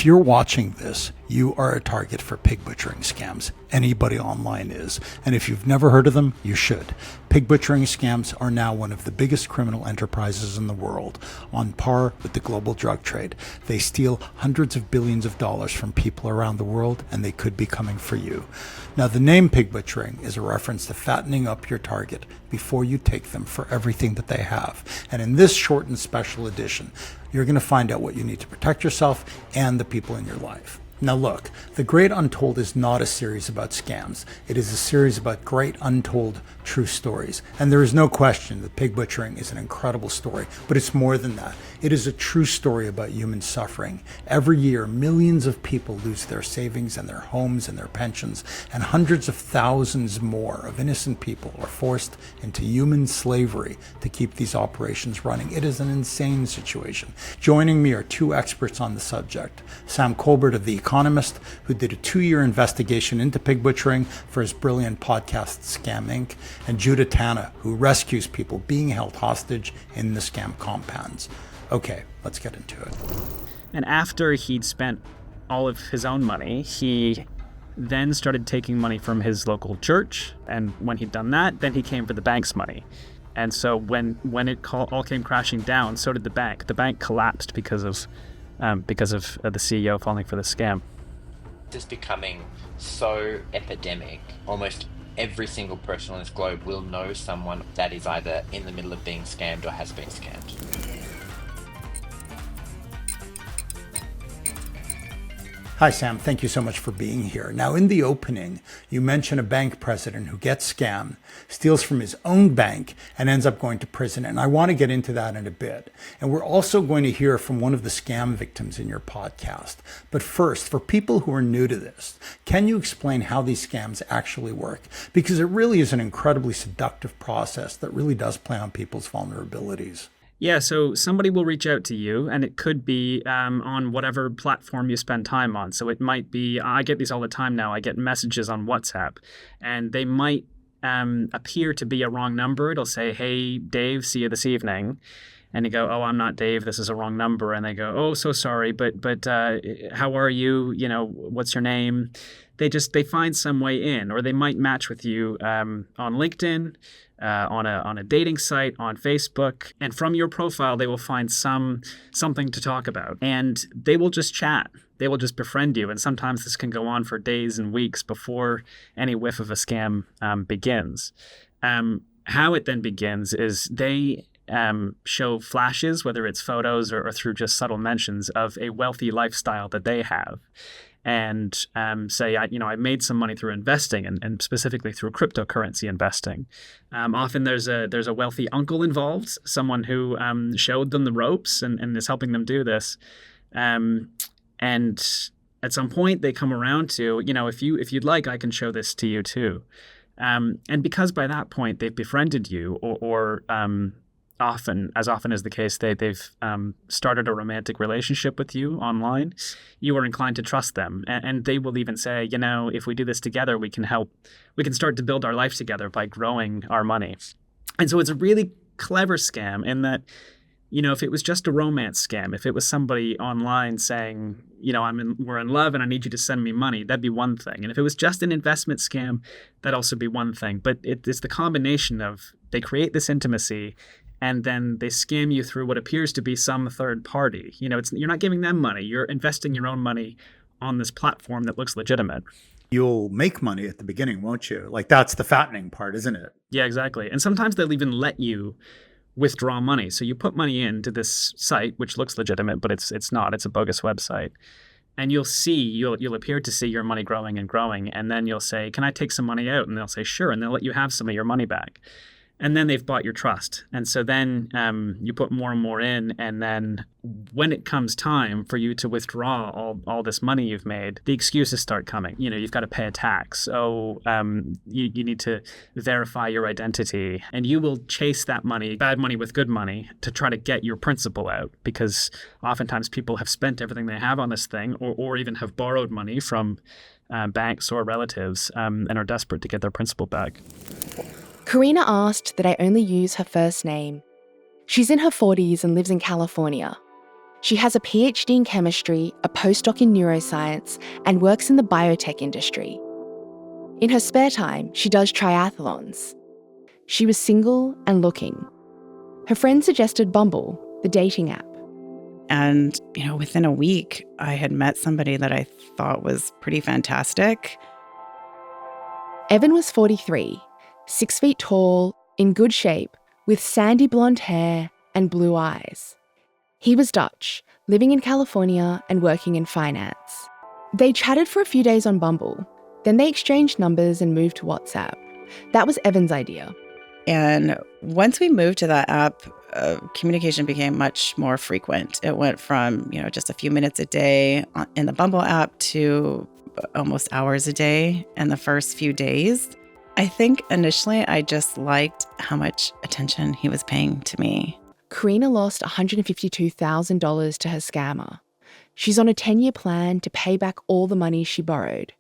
If you're watching this, you are a target for pig butchering scams. Anybody online is. And if you've never heard of them, you should. Pig butchering scams are now one of the biggest criminal enterprises in the world, on par with the global drug trade. They steal hundreds of billions of dollars from people around the world, and they could be coming for you. Now, the name pig butchering is a reference to fattening up your target before you take them for everything that they have. And in this short and special edition, you're going to find out what you need to protect yourself and the people in your life. Now look, The Great Untold is not a series about scams. It is a series about great untold true stories. And there is no question that pig butchering is an incredible story, but it's more than that. It is a true story about human suffering. Every year, millions of people lose their savings and their homes and their pensions, and hundreds of thousands more of innocent people are forced into human slavery to keep these operations running. It is an insane situation. Joining me are two experts on the subject. Sam Colbert of The Economist, who did a 2-year investigation into pig butchering for his brilliant podcast, Scam Inc., and Tana, who rescues people being held hostage in the scam compounds. Okay, let's get into it. And after he'd spent all of his own money, he then started taking money from his local church. And when he'd done that, then he came for the bank's money. And so when it all came crashing down, so did the bank. The bank collapsed because of the CEO falling for the scam. This is becoming so epidemic. Almost every single person on this globe will know someone that is either in the middle of being scammed or has been scammed. Hi, Sam. Thank you so much for being here. Now, in the opening, you mention a bank president who gets scammed, steals from his own bank, and ends up going to prison. And I want to get into that in a bit. And we're also going to hear from one of the scam victims in your podcast. But first, for people who are new to this, can you explain how these scams actually work? Because it really is an incredibly seductive process that really does play on people's vulnerabilities. Yeah, so somebody will reach out to you, and it could be on whatever platform you spend time on. So it might be, I get these all the time now, I get messages on WhatsApp, and they might appear to be a wrong number. It'll say, hey, Dave, see you this evening. And you go, oh, I'm not Dave, this is a wrong number. And they go, oh, so sorry, but how are you? You know, what's your name? They find some way in, or they might match with you on LinkedIn, on a dating site, on Facebook, and from your profile they will find something to talk about, and they will just chat. They will just befriend you, and sometimes this can go on for days and weeks before any whiff of a scam begins. How it then begins is they show flashes, whether it's photos or through just subtle mentions of a wealthy lifestyle that they have. And say, I made some money through investing, and specifically through cryptocurrency investing. Often there's a wealthy uncle involved, someone who showed them the ropes and is helping them do this. And at some point they come around to, if you'd like, I can show this to you too. And because by that point they've befriended you, or often as the case, they've started a romantic relationship with you online, you are inclined to trust them. And they will even say, if we do this together, we can start to build our life together by growing our money. And so it's a really clever scam in that, if it was just a romance scam, if it was somebody online saying, we're in love and I need you to send me money, that'd be one thing. And if it was just an investment scam, that'd also be one thing. But it's the combination of, they create this intimacy, and then they scam you through what appears to be some third party. You're not giving them money. You're investing your own money on this platform that looks legitimate. You'll make money at the beginning, won't you? Like, that's the fattening part, isn't it? Yeah, exactly. And sometimes they'll even let you withdraw money. So you put money into this site, which looks legitimate, but it's not. It's a bogus website. And you'll appear to see your money growing and growing. And then you'll say, can I take some money out? And they'll say, sure. And they'll let you have some of your money back. And then they've bought your trust. And so then you put more and more in. And then when it comes time for you to withdraw all this money you've made, the excuses start coming. You've got to pay a tax. Oh, you need to verify your identity. And you will chase that money, bad money with good money, to try to get your principal out. Because oftentimes people have spent everything they have on this thing, or even have borrowed money from banks or relatives, and are desperate to get their principal back. Karina asked that I only use her first name. She's in her 40s and lives in California. She has a PhD in chemistry, a postdoc in neuroscience, and works in the biotech industry. In her spare time, she does triathlons. She was single and looking. Her friend suggested Bumble, the dating app. And, within a week, I had met somebody that I thought was pretty fantastic. Evan was 43, 6 feet tall, in good shape, with sandy blonde hair and blue eyes. He was Dutch, living in California and working in finance. They chatted for a few days on Bumble, then they exchanged numbers and moved to WhatsApp. That was Evan's idea. And once we moved to that app, communication became much more frequent. It went from, just a few minutes a day in the Bumble app to almost hours a day in the first few days. I think initially I just liked how much attention he was paying to me. Karina lost $152,000 to her scammer. She's on a 10-year plan to pay back all the money she borrowed.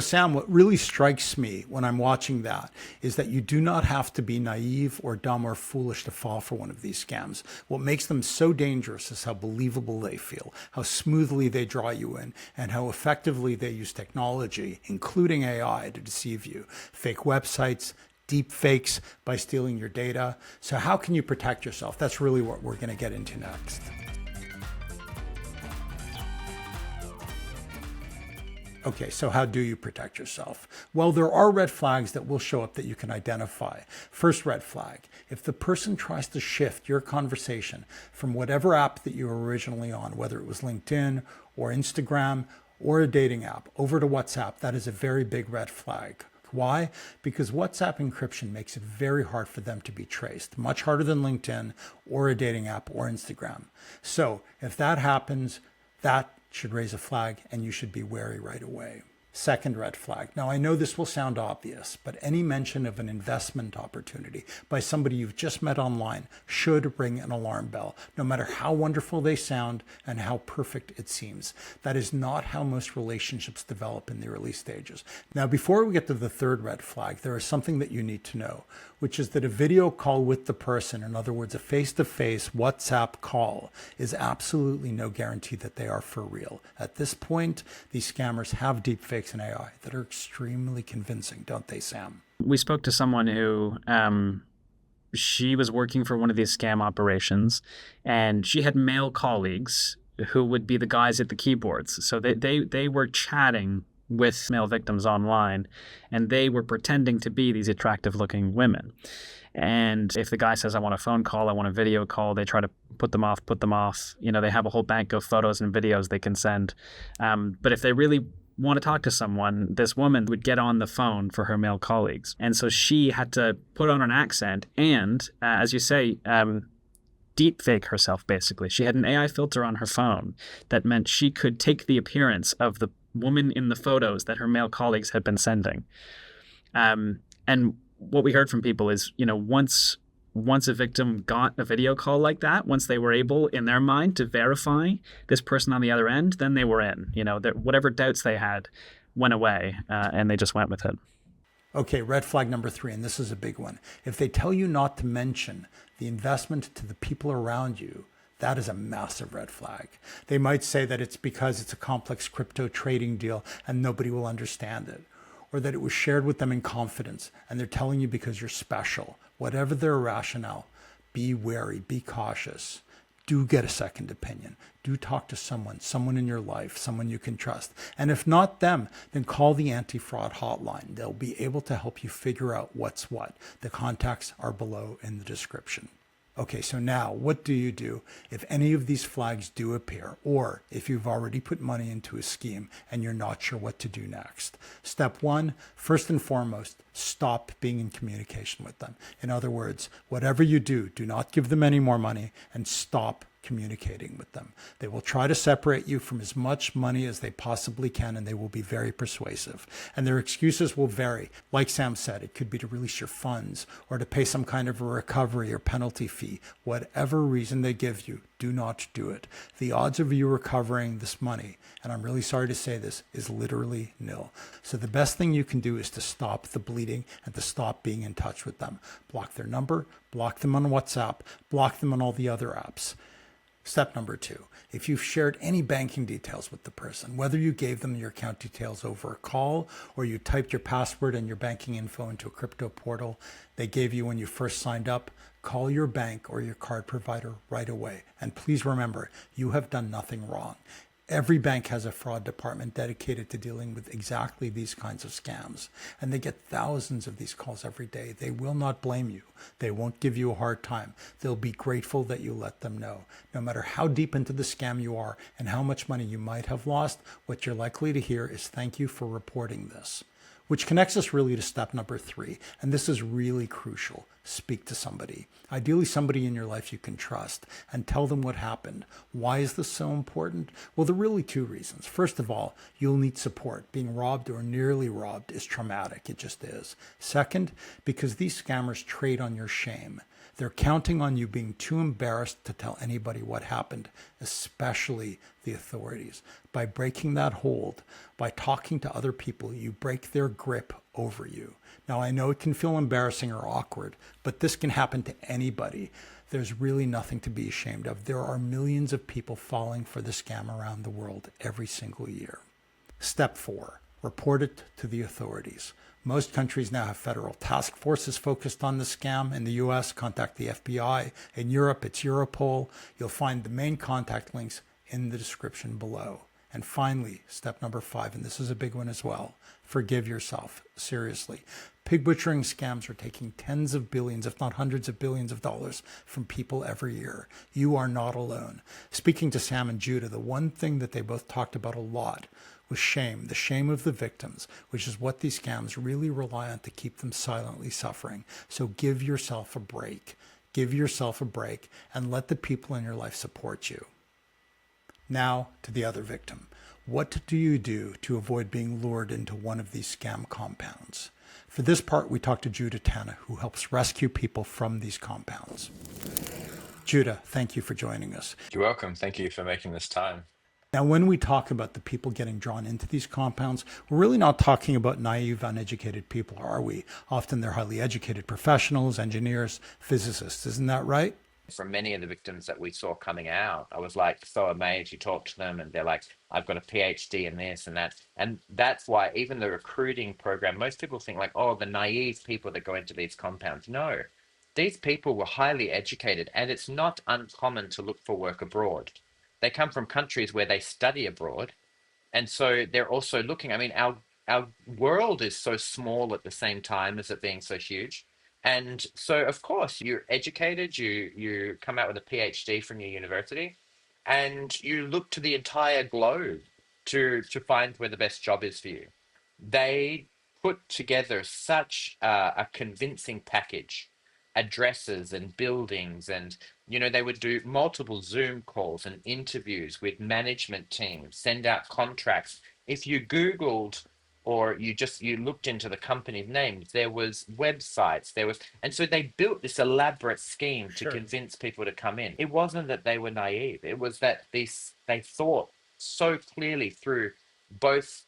Sam, what really strikes me when I'm watching that is that you do not have to be naive or dumb or foolish to fall for one of these scams. What makes them so dangerous is how believable they feel, how smoothly they draw you in, and how effectively they use technology, including AI, to deceive you. Fake websites, deep fakes by stealing your data. So how can you protect yourself? That's really what we're going to get into next. Okay, so how do you protect yourself? Well, there are red flags that will show up that you can identify. First red flag, if the person tries to shift your conversation from whatever app that you were originally on, whether it was LinkedIn or Instagram or a dating app, over to WhatsApp, that is a very big red flag. Why? Because WhatsApp encryption makes it very hard for them to be traced, much harder than LinkedIn or a dating app or Instagram. So if that happens, that should raise a flag and you should be wary right away. Second red flag. Now, I know this will sound obvious, but any mention of an investment opportunity by somebody you've just met online should ring an alarm bell, no matter how wonderful they sound and how perfect it seems. That is not how most relationships develop in the early stages. Now, before we get to the third red flag, there is something that you need to know, which is that a video call with the person, in other words, a face-to-face WhatsApp call, is absolutely no guarantee that they are for real. At this point, these scammers have deepfakes and AI that are extremely convincing, don't they, Sam? We spoke to someone who she was working for one of these scam operations, and she had male colleagues who would be the guys at the keyboards. So they were chatting with male victims online, and they were pretending to be these attractive-looking women. And if the guy says, I want a phone call, I want a video call, they try to put them off. They have a whole bank of photos and videos they can send. But if they really want to talk to someone, this woman would get on the phone for her male colleagues. And so she had to put on an accent and, as you say, deep fake herself, basically. She had an AI filter on her phone that meant she could take the appearance of the woman in the photos that her male colleagues had been sending. And what we heard from people is, once a victim got a video call like that, once they were able in their mind to verify this person on the other end, then they were in. Whatever doubts they had went away, and they just went with it. Okay, red flag number 3, and this is a big one. If they tell you not to mention the investment to the people around you, that is a massive red flag. They might say that it's because it's a complex crypto trading deal and nobody will understand it, or that it was shared with them in confidence and they're telling you because you're special. Whatever their rationale, be wary, be cautious. Do get a second opinion. Do talk to someone in your life, someone you can trust. And if not them, then call the anti-fraud hotline. They'll be able to help you figure out what's what. The contacts are below in the description. Okay, so now what do you do if any of these flags do appear, or if you've already put money into a scheme and you're not sure what to do next? Step 1, first and foremost, stop being in communication with them. In other words, whatever you do not give them any more money and stop communicating with them. They will try to separate you from as much money as they possibly can, and they will be very persuasive. And their excuses will vary. Like Sam said, it could be to release your funds or to pay some kind of a recovery or penalty fee. Whatever reason they give you, do not do it. The odds of you recovering this money, and I'm really sorry to say this, is literally nil. So the best thing you can do is to stop the bleeding and to stop being in touch with them. Block their number, block them on WhatsApp, block them on all the other apps. Step number 2, if you've shared any banking details with the person, whether you gave them your account details over a call or you typed your password and your banking info into a crypto portal they gave you when you first signed up, call your bank or your card provider right away. And please remember, you have done nothing wrong. Every bank has a fraud department dedicated to dealing with exactly these kinds of scams, and they get thousands of these calls every day. They will not blame you. They won't give you a hard time. They'll be grateful that you let them know. No matter how deep into the scam you are and how much money you might have lost, what you're likely to hear is thank you for reporting this. Which connects us really to step number 3, and this is really crucial. Speak to somebody, ideally somebody in your life you can trust, and tell them what happened. Why is this so important? Well, there are really 2 reasons. First of all, you'll need support. Being robbed or nearly robbed is traumatic. It just is. Second, because these scammers trade on your shame. They're counting on you being too embarrassed to tell anybody what happened, especially the authorities. By breaking that hold, by talking to other people, you break their grip over you. Now, I know it can feel embarrassing or awkward, but this can happen to anybody. There's really nothing to be ashamed of. There are millions of people falling for the scam around the world every single year. Step 4, report it to the authorities. Most countries now have federal task forces focused on the scam. In the US, contact the FBI. In Europe, it's Europol. You'll find the main contact links in the description below. And finally, step number 5, and this is a big one as well, forgive yourself. Seriously. Pig butchering scams are taking tens of billions, if not hundreds of billions of dollars from people every year. You are not alone. Speaking to Sam and Judah, the one thing that they both talked about a lot was shame, the shame of the victims, which is what these scams really rely on to keep them silently suffering. So give yourself a break. Give yourself a break and let the people in your life support you. Now to the other victim. What do you do to avoid being lured into one of these scam compounds? For this part, we talked to Judah Tana, who helps rescue people from these compounds. Judah, thank you for joining us. You're welcome. Thank you for making this time. Now, when we talk about the people getting drawn into these compounds, we're really not talking about naive, uneducated people, are we? Often they're highly educated professionals, engineers, physicists. Isn't that right? From many of the victims that we saw coming out, I was like so amazed. You talk to them and they're like, I've got a PhD in this and that. And that's why even the recruiting program, most people think like, oh, the naive people that go into these compounds. No, these people were highly educated, and it's not uncommon to look for work abroad. They come from countries where they study abroad, and so they're also looking. I mean, our world is so small at the same time as it being so huge. And so of course you're educated, you come out with a PhD from your university, and you look to the entire globe to find where the best job is for you. They put together such a convincing package, addresses and buildings, and they would do multiple Zoom calls and interviews with management teams, send out contracts. If you Googled or you looked into the company's names, there was websites, and so they built this elaborate scheme to Sure. convince people to come in. It wasn't that they were naive, it was that they thought so clearly through both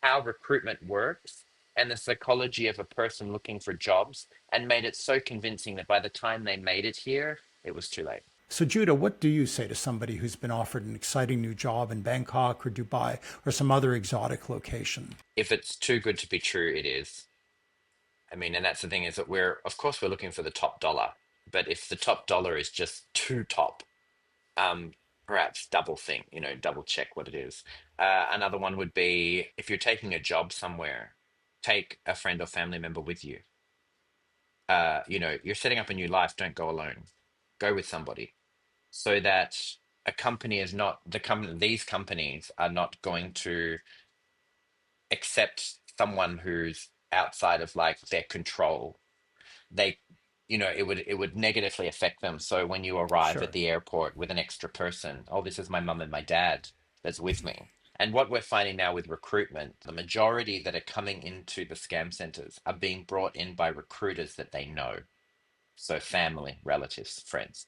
how recruitment works and the psychology of a person looking for jobs, and made it so convincing that by the time they made it here, it was too late. So, Judah, what do you say to somebody who's been offered an exciting new job in Bangkok or Dubai or some other exotic location? If it's too good to be true, it is. I mean, and that's the thing, is that of course, we're looking for the top dollar, but if the top dollar is just too top, um, perhaps double check what it is. Another one would be, if you're taking a job somewhere, take a friend or family member with you. You're setting up a new life, don't go alone. Go with somebody, so that a company is not the company. These companies are not going to accept someone who's outside of like their control. They, it would negatively affect them. So when you arrive at Sure. the airport with an extra person, oh, this is my mum and my dad that's with me. And what we're finding now with recruitment, the majority that are coming into the scam centers are being brought in by recruiters that they know. So family, relatives, friends.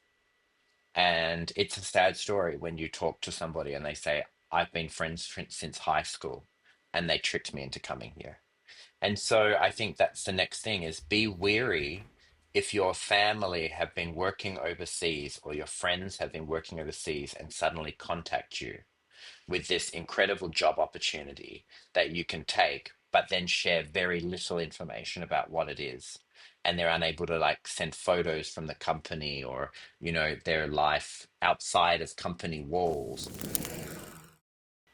And it's a sad story when you talk to somebody and they say, I've been friends since high school and they tricked me into coming here. And so I think that's the next thing, is be wary If your family have been working overseas or your friends have been working overseas and suddenly contact you with this incredible job opportunity that you can take, but then share very little information about what it is. And they're unable to like send photos from the company or, their life outside of company walls.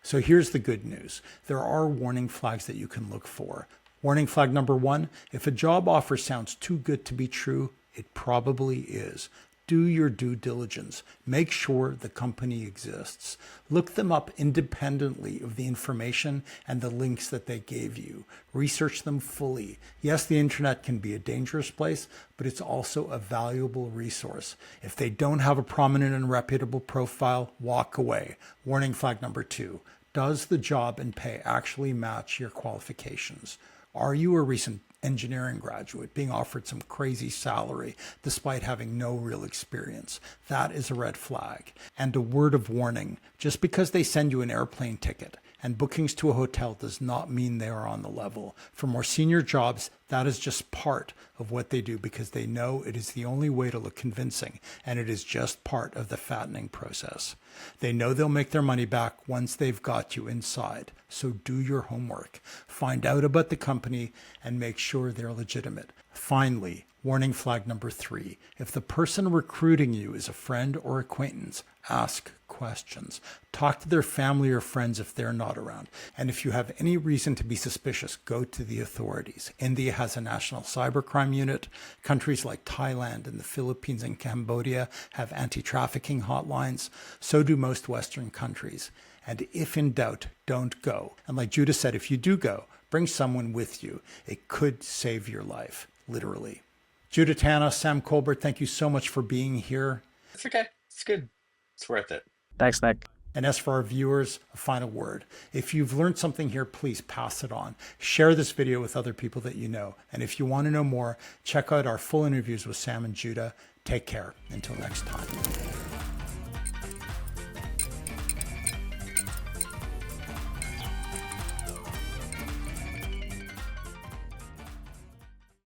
So here's the good news. There are warning flags that you can look for. Warning flag number 1, if a job offer sounds too good to be true, it probably is. Do your due diligence. Make sure the company exists. Look them up independently of the information and the links that they gave you. Research them fully. Yes, the internet can be a dangerous place, but it's also a valuable resource. If they don't have a prominent and reputable profile, walk away. Warning flag number 2. Does the job and pay actually match your qualifications? Are you a recent engineering graduate being offered some crazy salary despite having no real experience? That is a red flag. And a word of warning, just because they send you an airplane ticket and bookings to a hotel does not mean they are on the level. For more senior jobs, that is just part of what they do because they know it is the only way to look convincing, and it is just part of the fattening process. They know they'll make their money back once they've got you inside. So do your homework. Find out about the company and make sure they're legitimate. Finally, warning flag number 3. If the person recruiting you is a friend or acquaintance, ask questions. Talk to their family or friends if they're not around. And if you have any reason to be suspicious, go to the authorities. India has a national cybercrime unit. Countries like Thailand and the Philippines and Cambodia have anti-trafficking hotlines. So do most Western countries. And if in doubt, don't go. And like Judah said, if you do go, bring someone with you. It could save your life, literally. Judah, Tana, Sam Colbert, thank you so much for being here. It's okay. It's good. It's worth it. Thanks, Nick. And as for our viewers, a final word. If you've learned something here, please pass it on. Share this video with other people that you know. And if you want to know more, check out our full interviews with Sam and Judah. Take care. Until next time.